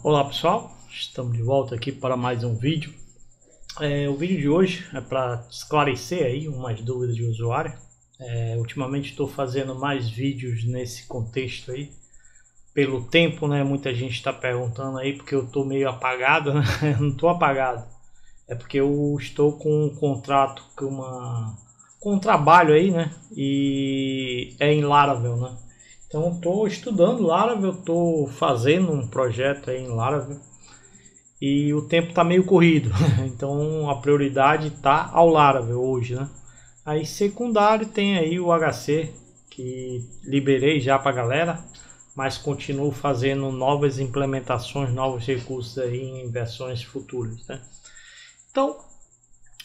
Olá pessoal, estamos de volta aqui para mais um vídeo. O vídeo de hoje é para esclarecer aí umas dúvidas de usuário. Ultimamente estou fazendo mais vídeos nesse contexto aí. Pelo tempo, né? Muita gente está perguntando aí porque eu estou meio apagado, né? Eu não estou apagado. É porque eu estou com um contrato com um trabalho aí, né? E é em Laravel, né? Então estou estudando Laravel, estou fazendo um projeto aí em Laravel e o tempo está meio corrido, então a prioridade está ao Laravel hoje, né? Aí secundário tem aí o HC que liberei já para a galera, mas continuo fazendo novas implementações, novos recursos aí em versões futuras, né? Então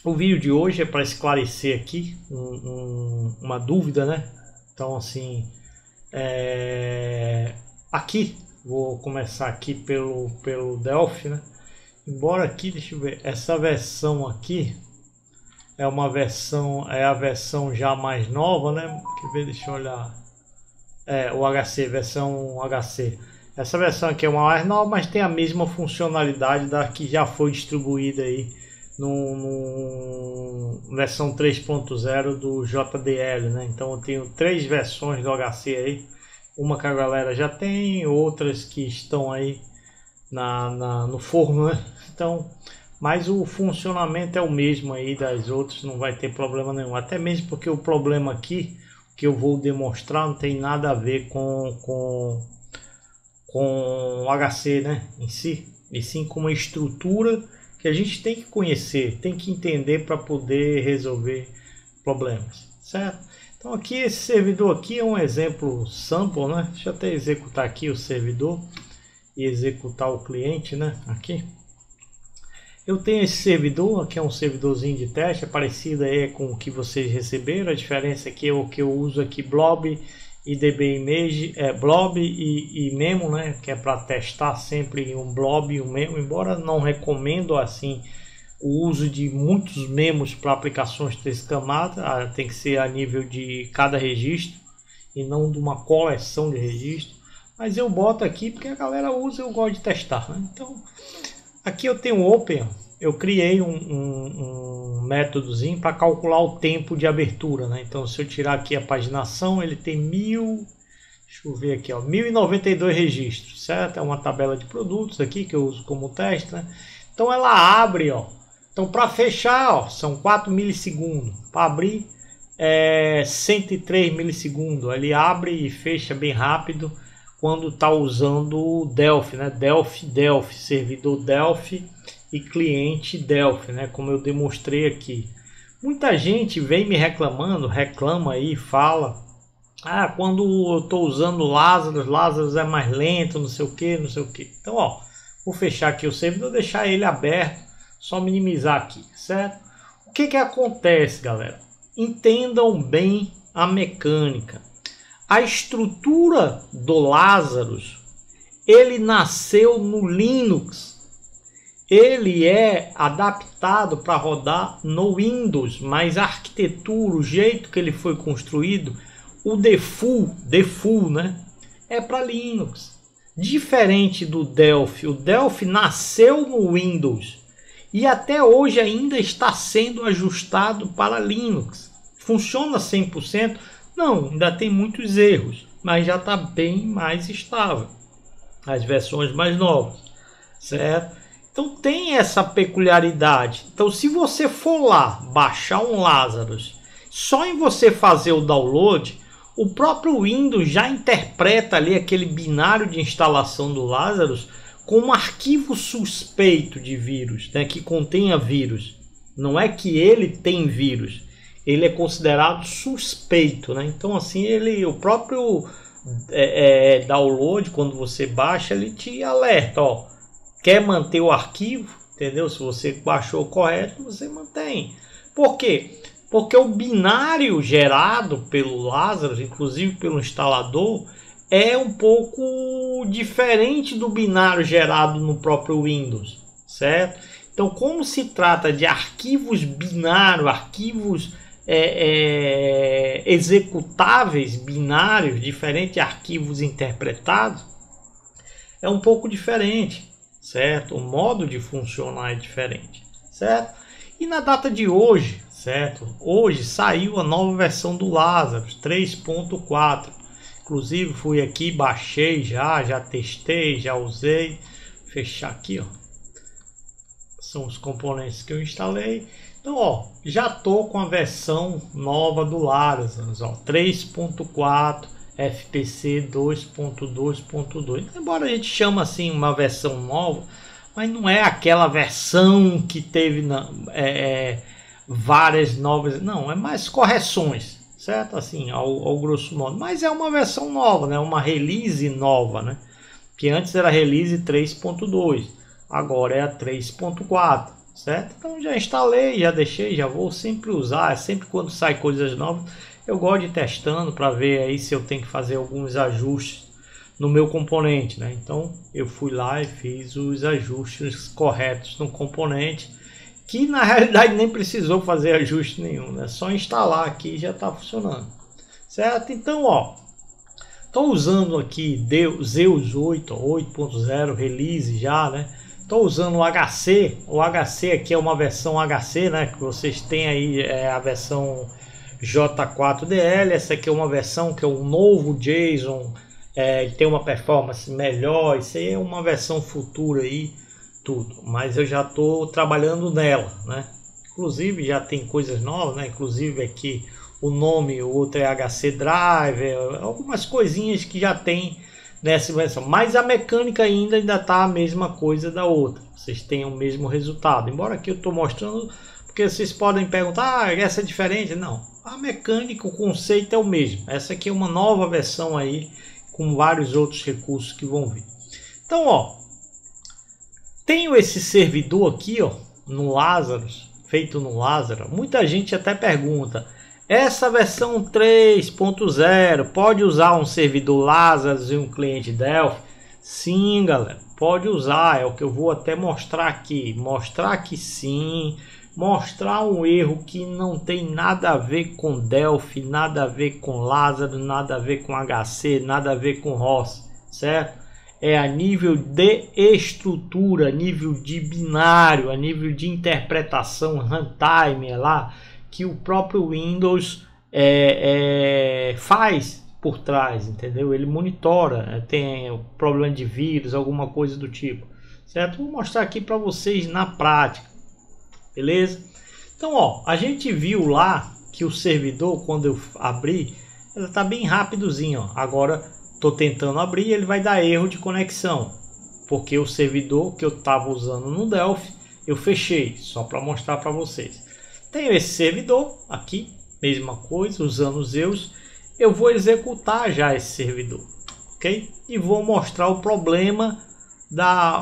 o vídeo de hoje é para esclarecer aqui uma dúvida, né? Então assim, aqui vou começar aqui pelo Delphi, né? Embora aqui, deixa eu ver, essa versão aqui é a versão já mais nova, né? Quer ver, deixa eu olhar. O HC, versão HC. Essa versão aqui é uma mais nova, mas tem a mesma funcionalidade da que já foi distribuída aí no versão 3.0 do JDL, né? Então eu tenho 3 versões do HC aí, uma que a galera já tem, outras que estão aí no forno, né? Então, mas o funcionamento é o mesmo aí das outras, não vai ter problema nenhum, até mesmo porque o problema aqui que eu vou demonstrar não tem nada a ver com o HC, né, em si, e sim com uma estrutura que a gente tem que conhecer, tem que entender para poder resolver problemas, certo? Então aqui esse servidor aqui é um exemplo sample, né? Deixa eu até executar aqui o servidor e executar o cliente, né? Aqui eu tenho esse servidor, aqui é um servidorzinho de teste, é parecido aí com o que vocês receberam. A diferença aqui é o que eu uso aqui, Blob e DBImage, Blob e Memo, né? Que é para testar sempre um Blob e um Memo, embora não recomendo assim o uso de muitos memos para aplicações 3 camadas, tem que ser a nível de cada registro e não de uma coleção de registros. Mas eu boto aqui porque a galera usa, eu gosto de testar, né? Então aqui eu tenho o Open, eu criei um métodozinho para calcular o tempo de abertura, né? Então se eu tirar aqui a paginação, ele tem deixa eu ver aqui, ó, 1092 registros, certo? É uma tabela de produtos aqui que eu uso como teste, né? Então ela abre, ó. Então para fechar, ó, são 4 milissegundos, para abrir 103 milissegundos, ele abre e fecha bem rápido quando está usando o Delphi, né? Delphi, servidor Delphi e cliente Delphi, né? Como eu demonstrei aqui. Muita gente vem me reclama aí, fala: ah, quando eu estou usando Lazarus é mais lento, não sei o que, não sei o que. Então, ó, vou fechar aqui o servidor, deixar ele aberto, só minimizar aqui, certo? O que que acontece, galera? Entendam bem a mecânica. A estrutura do Lazarus, ele nasceu no Linux. Ele é adaptado para rodar no Windows, mas a arquitetura, o jeito que ele foi construído, o default, né, é para Linux. Diferente do Delphi, o Delphi nasceu no Windows e até hoje ainda está sendo ajustado para Linux. Funciona 100%? Não, ainda tem muitos erros, mas já está bem mais estável. As versões mais novas, certo? Então tem essa peculiaridade. Então se você for lá baixar um Lazarus, só em você fazer o download, o próprio Windows já interpreta ali aquele binário de instalação do Lazarus como um arquivo suspeito de vírus, né, que contenha vírus. Não é que ele tem vírus, ele é considerado suspeito, né? Então assim, o próprio download, quando você baixa, ele te alerta, ó, quer manter o arquivo, entendeu? Se você baixou correto, você mantém. Por quê? Porque o binário gerado pelo Lazarus, inclusive pelo instalador, é um pouco diferente do binário gerado no próprio Windows, certo? Então, como se trata de arquivos binários, arquivos executáveis binários, diferentes arquivos interpretados, é um pouco diferente. certo? O modo de funcionar é diferente, certo? E na data de hoje, certo? Hoje saiu a nova versão do Lazarus 3.4. Inclusive fui aqui, baixei já testei, já usei. Fechar aqui, ó. São os componentes que eu instalei. Então, ó, já tô com a versão nova do Lazarus, ó, 3.4 FPC 2.2.2. Embora a gente chame assim uma versão nova, mas não é aquela versão que teve várias novas, não, é mais correções, certo? Assim, ao grosso modo, mas é uma versão nova, né? Uma release nova, né? Que antes era release 3.2, agora é a 3.4, certo? Então já instalei, já deixei, já vou sempre usar, sempre quando sai coisas novas, eu gosto de ir testando para ver aí se eu tenho que fazer alguns ajustes no meu componente, né? Então eu fui lá e fiz os ajustes corretos no componente, que na realidade nem precisou fazer ajuste nenhum, né? Só instalar aqui e já está funcionando, certo? Então, ó, estou usando aqui Zeus 8.0 release já, né? Estou usando o HC. O HC aqui é uma versão HC, né? Que vocês têm aí a versão J4DL. Essa aqui é uma versão que é um novo JSON. Tem uma performance melhor. Isso aí é uma versão futura aí, tudo. Mas eu já estou trabalhando nela, né? Inclusive já tem coisas novas, né? Inclusive aqui o nome, o outro é HC Drive, algumas coisinhas que já tem nessa versão, mas a mecânica ainda está a mesma coisa da outra, vocês têm o mesmo resultado, embora aqui eu estou mostrando, porque vocês podem perguntar, essa é diferente? Não, a mecânica, o conceito é o mesmo, essa aqui é uma nova versão aí, com vários outros recursos que vão vir. Então, ó, tenho esse servidor aqui, ó, no Lazarus, feito no Lazarus, muita gente até pergunta, essa versão 3.0 pode usar um servidor Lazarus e um cliente Delphi? Sim, galera, pode usar, é o que eu vou até mostrar aqui, mostrar que sim, mostrar um erro que não tem nada a ver com Delphi, nada a ver com Lazarus, nada a ver com HC, nada a ver com ROS, certo? É a nível de estrutura, a nível de binário, a nível de interpretação, runtime, é lá que o próprio Windows faz por trás, entendeu? Ele monitora, tem problema de vírus, alguma coisa do tipo, certo? Vou mostrar aqui para vocês na prática, beleza? Então, ó, a gente viu lá que o servidor, quando eu abri, ele tá bem rapidozinho, ó. Agora tô tentando abrir, ele vai dar erro de conexão, porque o servidor que eu tava usando no Delphi, eu fechei, só para mostrar para vocês. Tenho esse servidor aqui, mesma coisa, usando os Zeus. Eu vou executar já esse servidor, ok? E vou mostrar o problema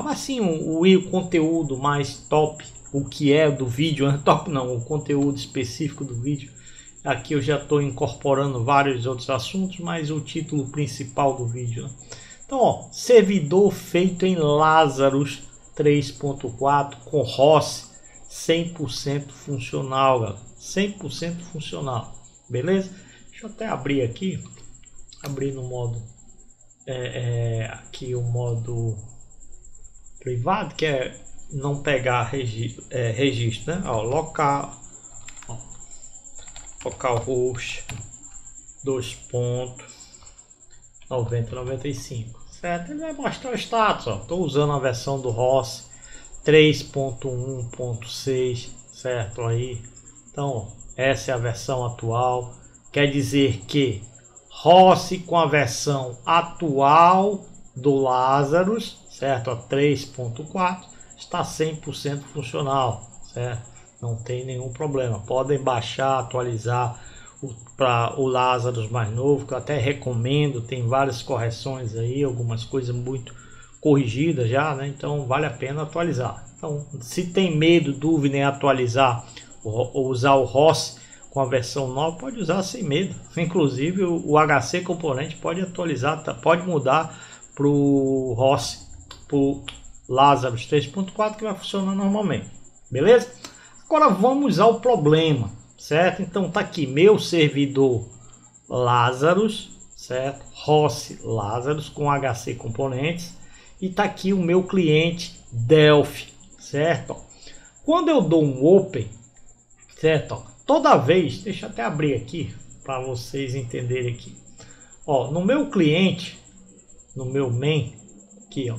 assim, o conteúdo mais top, o que é do vídeo, não top não, o conteúdo específico do vídeo. Aqui eu já estou incorporando vários outros assuntos, mas o título principal do vídeo, né? Então, ó, servidor feito em Lazarus 3.4 com ROS 100% funcional, galera. 100% funcional, beleza? Deixa eu até abrir aqui, abrir no modo aqui o modo privado, que é não pegar registro, né? Ó, local host 2.9095, certo? Ele vai mostrar o status, ó. Tô usando a versão do ROS 3.1.6, certo? Aí, então, essa é a versão atual. Quer dizer que ROS com a versão atual do Lazarus, certo? A 3.4 está 100% funcional, certo? Não tem nenhum problema. Podem baixar, atualizar para o Lazarus mais novo, que eu até recomendo. Tem várias correções aí, algumas coisas muito corrigida já, né? Então vale a pena atualizar. Então, se tem medo, dúvida em atualizar ou usar o ROS com a versão nova, pode usar sem medo. Inclusive o HC componente pode atualizar, pode mudar para o ROS, para o Lazarus 3.4, que vai funcionar normalmente, beleza? Agora vamos ao problema, certo? Então tá aqui meu servidor Lazarus, certo? ROS Lazarus com HC componentes. E tá aqui o meu cliente Delphi, certo? Quando eu dou um open, certo? Toda vez, deixa eu até abrir aqui para vocês entenderem aqui. Ó, no meu cliente, no meu main, aqui,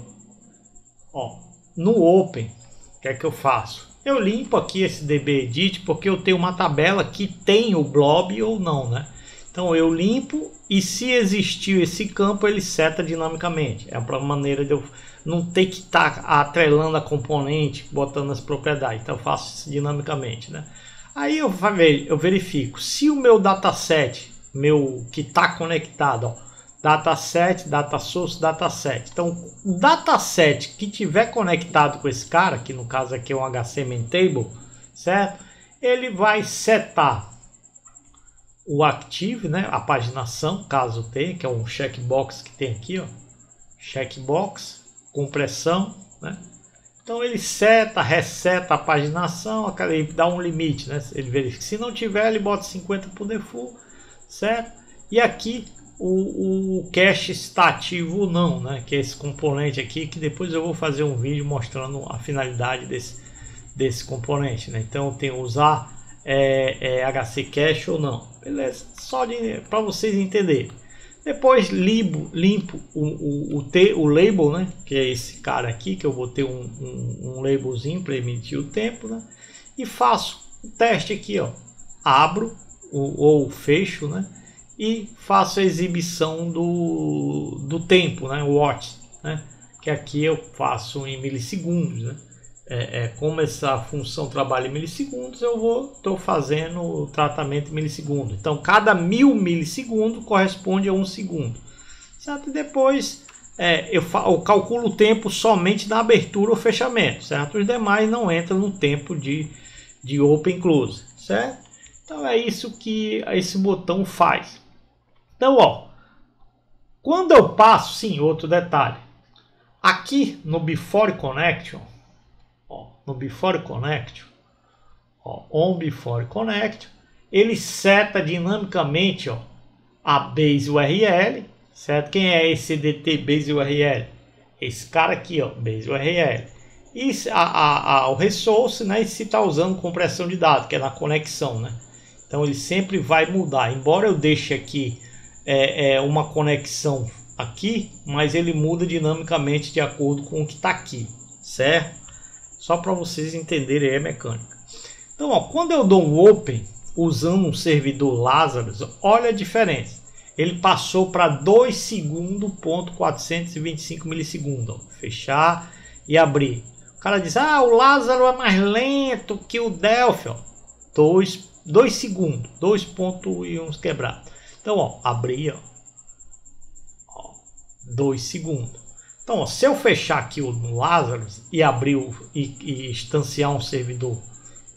ó, no open, o que é que eu faço? Eu limpo aqui esse dbEdit porque eu tenho uma tabela que tem o blob ou não, né? Então eu limpo e se existir esse campo ele seta dinamicamente. É uma maneira de eu não ter que estar atrelando a componente, botando as propriedades. Então eu faço isso dinamicamente, né? Aí eu verifico se o meu dataset, meu que está conectado, ó, dataset, data source, dataset. Então o dataset que tiver conectado com esse cara, que no caso aqui é um HCMN table, certo? Ele vai setar o active, né, a paginação, caso tenha, que é um checkbox que tem aqui, ó, checkbox, compressão, né? Então ele seta, reseta a paginação, ele dá um limite, né? Ele verifica. Se não tiver, ele bota 50 por default, certo? E aqui o cache está ativo ou não, né? Que é esse componente aqui, que depois eu vou fazer um vídeo mostrando a finalidade desse componente, né? Então eu tenho que usar HC cache ou não, beleza? Só para vocês entenderem. Depois limpo o label, né? Que é esse cara aqui, que eu vou ter um labelzinho para emitir o tempo, né? E faço o teste aqui, ó. Abro ou fecho, né? E faço a exibição do tempo, né? O watch, né? Que aqui eu faço em milissegundos, né? Como essa função trabalha em milissegundos, eu estou fazendo o tratamento em milissegundos. Então, cada 1000 milissegundos corresponde a 1 segundo. Certo? E depois eu calculo o tempo somente na abertura ou fechamento. Certo? Os demais não entram no tempo de open close. Certo? Então, é isso que esse botão faz. Então, ó, quando eu passo, sim, outro detalhe. Aqui no Before Connection, no Before Connection, on Before Connection, ele seta dinamicamente, ó, a base URL, certo? Quem é esse DT base URL? Esse cara aqui, ó, base URL. E o resource, né? E se está usando compressão de dados, que é na conexão, né? Então ele sempre vai mudar. Embora eu deixe aqui uma conexão aqui, mas ele muda dinamicamente de acordo com o que está aqui, certo? Só para vocês entenderem a mecânica. Então, ó, quando eu dou um open usando um servidor Lazarus, olha a diferença. Ele passou para 2 segundos, 425 milissegundos. Ó, fechar e abrir. O cara diz: ah, o Lazarus é mais lento que o Delphi. 2 segundos, 2 pontos e uns quebrados. Então, ó, abrir, ó, 2 segundos. Então, ó, se eu fechar aqui o Lazarus e abrir e instanciar um servidor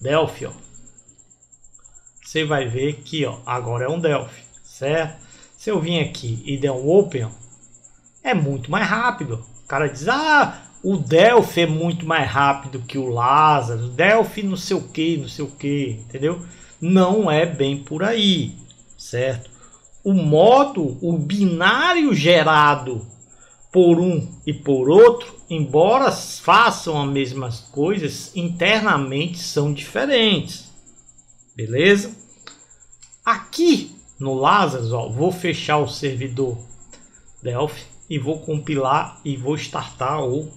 Delphi, ó, você vai ver que, ó, agora é um Delphi, certo? Se eu vim aqui e der um open, ó, é muito mais rápido. O cara diz: ah, o Delphi é muito mais rápido que o Lazarus, Delphi não sei o que, entendeu? Não é bem por aí, certo? O binário gerado por um e por outro, embora façam as mesmas coisas, internamente são diferentes, beleza? Aqui no Lazarus, ó, vou fechar o servidor Delphi e vou compilar e vou startar o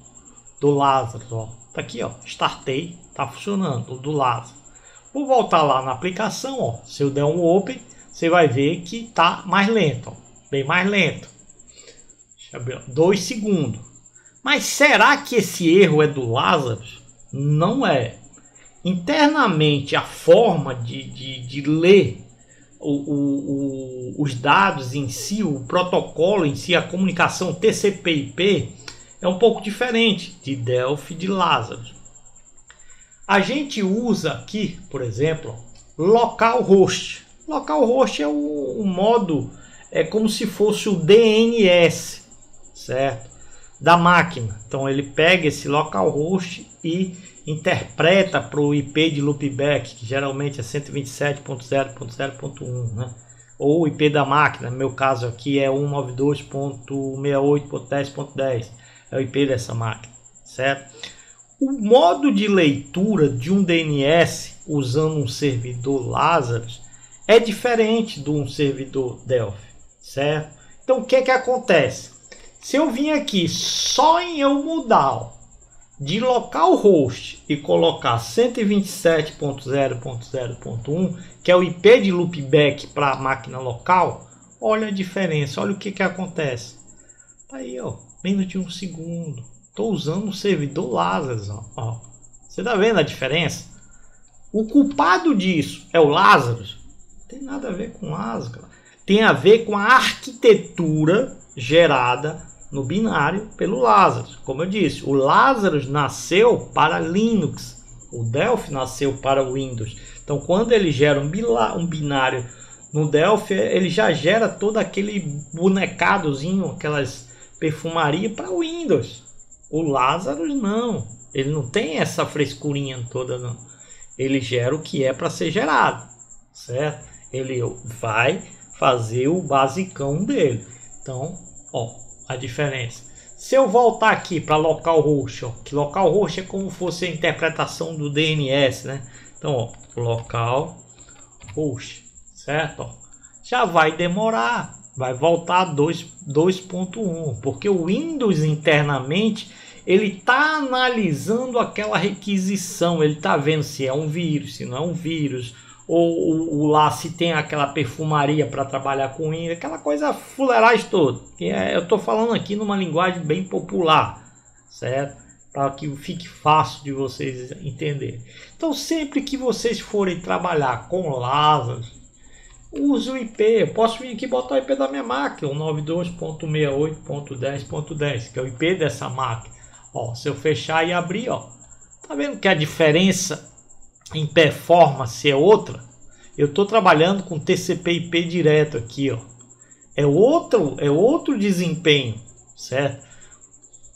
do Lazarus, ó. Tá aqui, ó, startei, tá funcionando o do Lazarus. Vou voltar lá na aplicação, ó. Se eu der um open, você vai ver que tá mais lento, ó, bem mais lento. 2 segundos. Mas será que esse erro é do Lazarus? Não é. Internamente, a forma de ler os dados em si, o protocolo em si, a comunicação TCP/IP é um pouco diferente de Delphi e de Lazarus. A gente usa aqui, por exemplo, localhost. Localhost é um modo, é como se fosse o DNS, certo? Da máquina. Então ele pega esse localhost e interpreta para o IP de loopback, que geralmente é 127.0.0.1, né? Ou o IP da máquina, no meu caso aqui é 192.168.10.10, é o IP dessa máquina, certo? O modo de leitura de um DNS usando um servidor Lazarus é diferente de um servidor Delphi, certo? Então o que que acontece? Se eu vim aqui só em eu mudar de localhost e colocar 127.0.0.1, que é o IP de loopback para a máquina local, olha a diferença, olha o que que acontece. Tá aí, ó, menos de um segundo. Estou usando um servidor Lazarus, ó. Você tá vendo a diferença? O culpado disso é o Lazarus? Não tem nada a ver com Lazarus, cara. Tem a ver com a arquitetura gerada no binário pelo Lazarus. Como eu disse, o Lazarus nasceu para Linux, o Delphi nasceu para Windows. Então, quando ele gera um binário no Delphi, ele já gera todo aquele bonecadozinho, aquelas perfumaria para Windows. O Lazarus não, ele não tem essa frescurinha toda não. Ele gera o que é para ser gerado, certo? Ele vai fazer o basicão dele. Então, ó, a diferença. Se eu voltar aqui para localhost, ó, que localhost é como fosse a interpretação do DNS, né? Então, ó, localhost, certo? Ó, já vai demorar, vai voltar a 2.1, porque o Windows internamente ele está analisando aquela requisição, ele está vendo se é um vírus, se não é um vírus, ou lá se tem aquela perfumaria para trabalhar com Windows, aquela coisa fuleiragem toda. Eu estou falando aqui numa linguagem bem popular, certo? Para que fique fácil de vocês entenderem. Então, sempre que vocês forem trabalhar com Lazarus, use o IP. Eu posso vir aqui e botar o IP da minha máquina, o 92.68.10.10, que é o IP dessa máquina. Ó, se eu fechar e abrir, ó, tá vendo que a diferença em performance é outra? Eu estou trabalhando com TCP/IP direto aqui, ó. É outro desempenho, certo?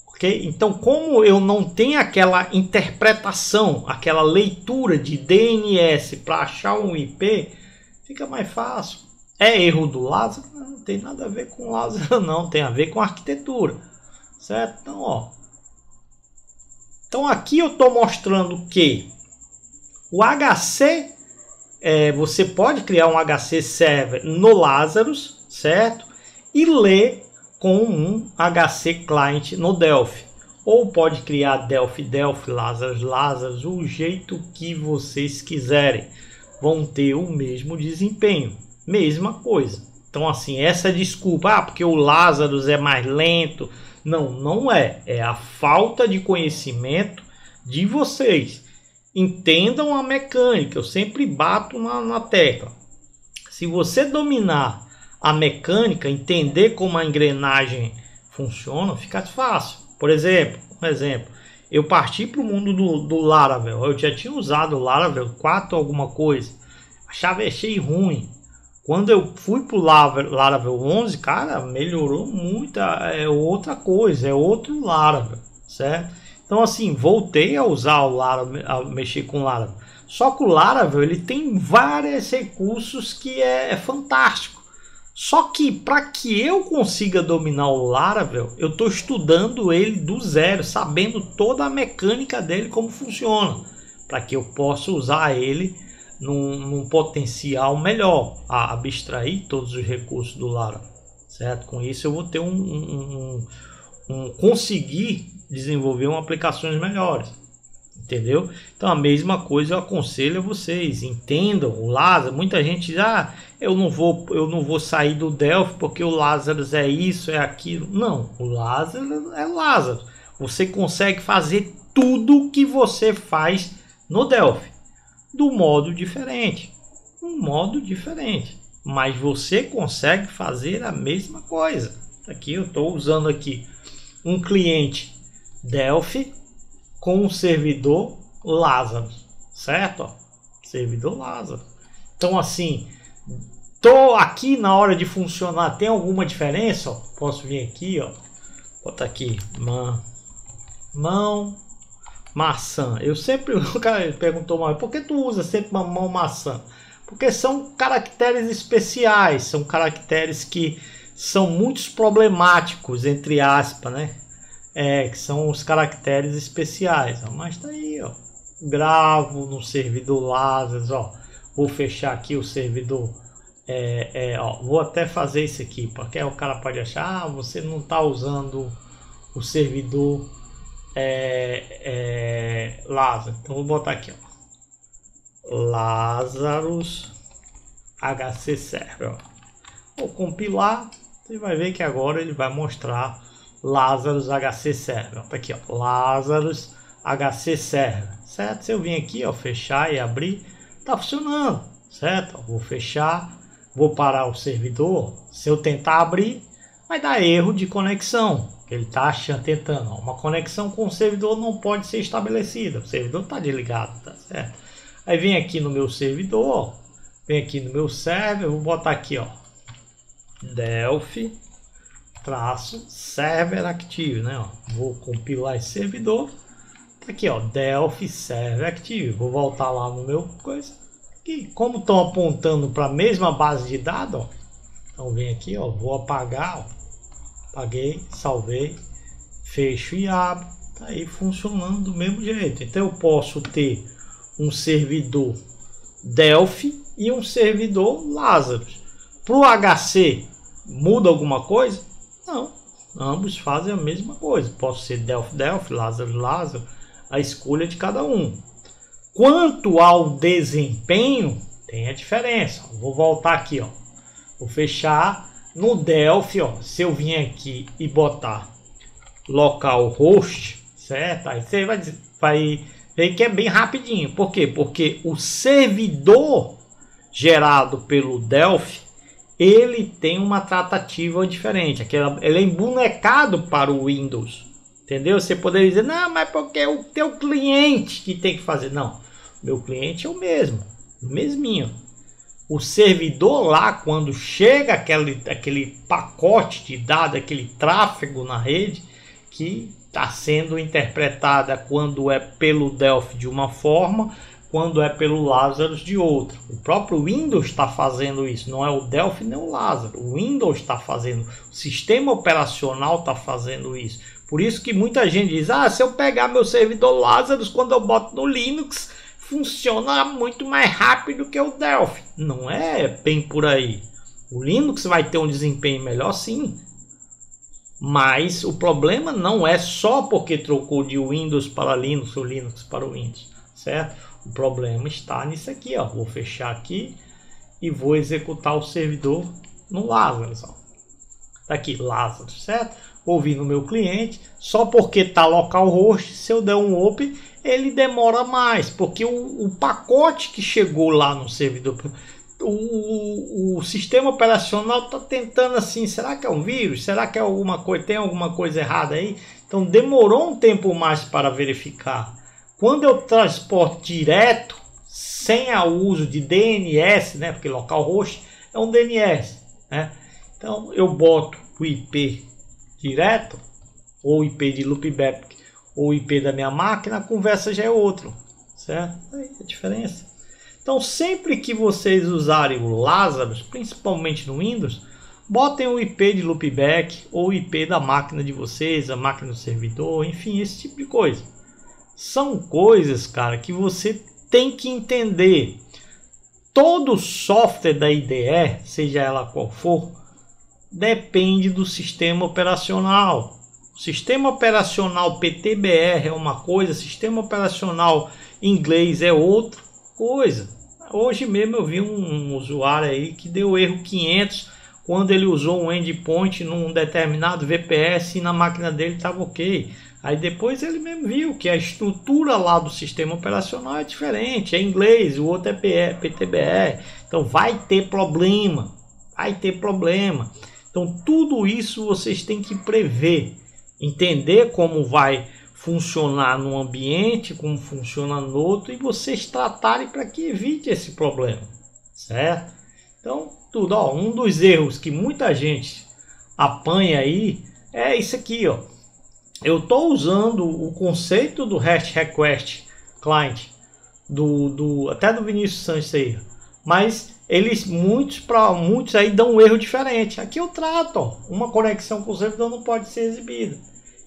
Ok? Então, como eu não tenho aquela interpretação, aquela leitura de DNS para achar um IP, fica mais fácil. É erro do Lazarus? Não tem nada a ver com o Lazarus, não. Tem a ver com a arquitetura, certo? Então, ó. Então, aqui eu estou mostrando que o HC, você pode criar um HC server no Lazarus, certo? E ler com um HC client no Delphi. Ou pode criar Delphi, Lazarus, o jeito que vocês quiserem. Vão ter o mesmo desempenho, mesma coisa. Então, assim, essa desculpa, porque o Lazarus é mais lento. Não, não é. É a falta de conhecimento de vocês. Entendam a mecânica. Eu sempre bato na tecla. Se você dominar a mecânica, entender como a engrenagem funciona, fica fácil. Por exemplo, eu parti para o mundo do Laravel. Eu já tinha usado o Laravel 4 alguma coisa. Achei ruim. Quando eu fui para o Laravel 11, cara, melhorou muito. É outra coisa, é outro Laravel, certo? Então, assim, voltei a usar o Laravel, a mexer com o Laravel. Só que o Laravel, ele tem vários recursos que é fantástico. Só que para que eu consiga dominar o Laravel, eu estou estudando ele do zero, sabendo toda a mecânica dele, como funciona, para que eu possa usar ele num potencial melhor, a abstrair todos os recursos do Laravel, certo? Com isso eu vou ter conseguir desenvolver aplicações melhores, entendeu? Então a mesma coisa eu aconselho a vocês, entendam o Lazarus. Muita gente diz, eu não vou sair do Delphi porque o Lazarus é isso, é aquilo. Não, o Lazarus é Lazarus. Você consegue fazer tudo que você faz no Delphi do modo diferente, mas você consegue fazer a mesma coisa. Aqui eu estou usando aqui um cliente Delphi com um servidor Lazarus, certo? Servidor Lazarus. Então, assim, tô aqui na hora de funcionar, tem alguma diferença? Ó, posso vir aqui, ó, botar aqui mão maçã. O cara perguntou, mas por que tu usa sempre uma mão maçã? Porque são caracteres especiais, são caracteres que são muito problemáticos, entre aspas, né? que são os caracteres especiais, ó. Mas tá aí, ó. Gravo no servidor Lazarus, ó. Vou fechar aqui o servidor. Ó, vou até fazer isso aqui, porque o cara pode achar, você não está usando o servidor Lazarus. Então vou botar aqui, ó, Lazarus HC Server. Ó. Vou compilar, você vai ver que agora ele vai mostrar Lazarus HC Server. Tá aqui, ó, Lazarus HC Server, certo? Se eu vim aqui, ó, fechar e abrir, tá funcionando, certo? Vou fechar, vou parar o servidor. Se eu tentar abrir, vai dar erro de conexão. Ele tá tentando, ó, uma conexão com o servidor não pode ser estabelecida. O servidor tá desligado, tá certo? Aí vem aqui no meu servidor, vem aqui no meu server, vou botar aqui, ó, Delphi server active, né? Ó, vou compilar esse servidor. Tá aqui, ó, Delphi server active. Vou voltar lá no meu coisa. E como estão apontando para a mesma base de dados, ó, então vem aqui, ó, vou apagar, ó, apaguei, salvei, fecho e abro. Tá aí funcionando do mesmo jeito. Então eu posso ter um servidor Delphi e um servidor Lazarus. Para o HC muda alguma coisa? Não, ambos fazem a mesma coisa. Posso ser Delphi, Lazarus, a escolha de cada um. Quanto ao desempenho, tem a diferença. Vou voltar aqui, ó. Vou fechar no Delphi, ó. Se eu vim aqui e botar localhost, certo? Aí você vai ver que é bem rapidinho. Por quê? Porque o servidor gerado pelo Delphi, ele tem uma tratativa diferente. Ele é embonecado para o Windows. Entendeu? Você poderia dizer, não, mas porque é o teu cliente que tem que fazer. Não, meu cliente é o mesmo, mesminho. O servidor lá, quando chega aquele pacote de dados, aquele tráfego na rede, que está sendo interpretada quando é pelo Delphi de uma forma, quando é pelo Lazarus de outra. O próprio Windows está fazendo isso, não é o Delphi nem o Lazarus. O Windows está fazendo, o sistema operacional está fazendo isso. Por isso que muita gente diz, se eu pegar meu servidor Lazarus, quando eu boto no Linux, funciona muito mais rápido que o Delphi. Não é bem por aí. O Linux vai ter um desempenho melhor, sim. Mas o problema não é só porque trocou de Windows para Linux ou Linux para Windows, certo? O problema está nisso aqui, ó. Vou fechar aqui e vou executar o servidor no Lazarus, ó. Tá aqui, Lazarus, certo? Vou vir no meu cliente, só porque está localhost, se eu der um open, ele demora mais, porque o pacote que chegou lá no servidor, o sistema operacional está tentando assim, será que é um vírus? Será que é alguma coisa, tem alguma coisa errada aí? Então demorou um tempo mais para verificar. Quando eu transporto direto, sem o uso de DNS, né, porque localhost é um DNS, né? Então eu boto o IP direto, ou IP de loopback, ou IP da minha máquina, a conversa já é outra, certo? Aí a diferença. Então sempre que vocês usarem o Lazarus, principalmente no Windows, botem o IP de loopback ou o IP da máquina de vocês, a máquina do servidor, enfim, esse tipo de coisa. São coisas, cara, que você tem que entender. Todo software da IDE, seja ela qual for, depende do sistema operacional. O sistema operacional PTBR é uma coisa, sistema operacional inglês é outra coisa. Hoje mesmo eu vi um usuário aí que deu erro 500 quando ele usou um endpoint num determinado VPS e na máquina dele estava ok. Aí depois ele mesmo viu que a estrutura lá do sistema operacional é diferente, é inglês, o outro é PTBR. Então vai ter problema, vai ter problema. Então tudo isso vocês têm que prever, entender como vai funcionar num ambiente, como funciona no outro, e vocês tratarem para que evite esse problema, certo? Então tudo, ó, um dos erros que muita gente apanha aí é isso aqui, ó. Eu estou usando o conceito do REST Request Client, até do Vinícius Sanches aí, mas muitos aí dão um erro diferente. Aqui eu trato, ó, uma conexão com o servidor não pode ser exibida.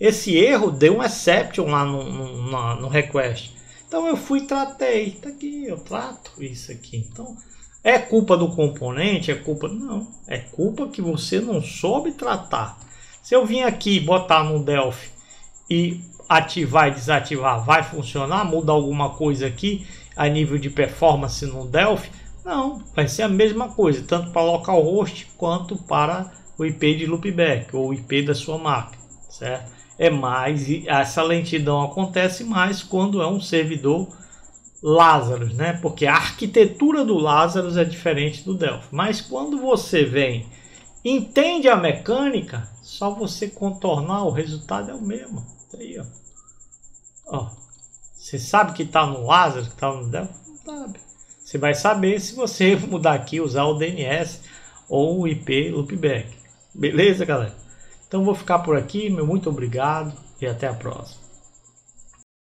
esse erro deu um exception lá no request. Então eu fui e tratei. Tá aqui, eu trato isso aqui. Então é culpa do componente? É culpa? Não. É culpa que você não soube tratar. Se eu vim aqui botar no Delphi e ativar e desativar, vai funcionar? Muda alguma coisa aqui a nível de performance no Delphi? Não, vai ser a mesma coisa, tanto para localhost quanto para o IP de loopback ou o IP da sua máquina, certo? É mais, essa lentidão acontece mais quando é um servidor Lazarus, né? Porque a arquitetura do Lazarus é diferente do Delphi. Mas quando você vem, entende a mecânica, só você contornar, o resultado é o mesmo. Tá aí, ó. Ó, você sabe que está no Lazarus, que está no Delphi? Não sabe. Você vai saber se você mudar aqui, usar o DNS ou o IP loopback. Beleza, galera? Então vou ficar por aqui. Meu muito obrigado e até a próxima.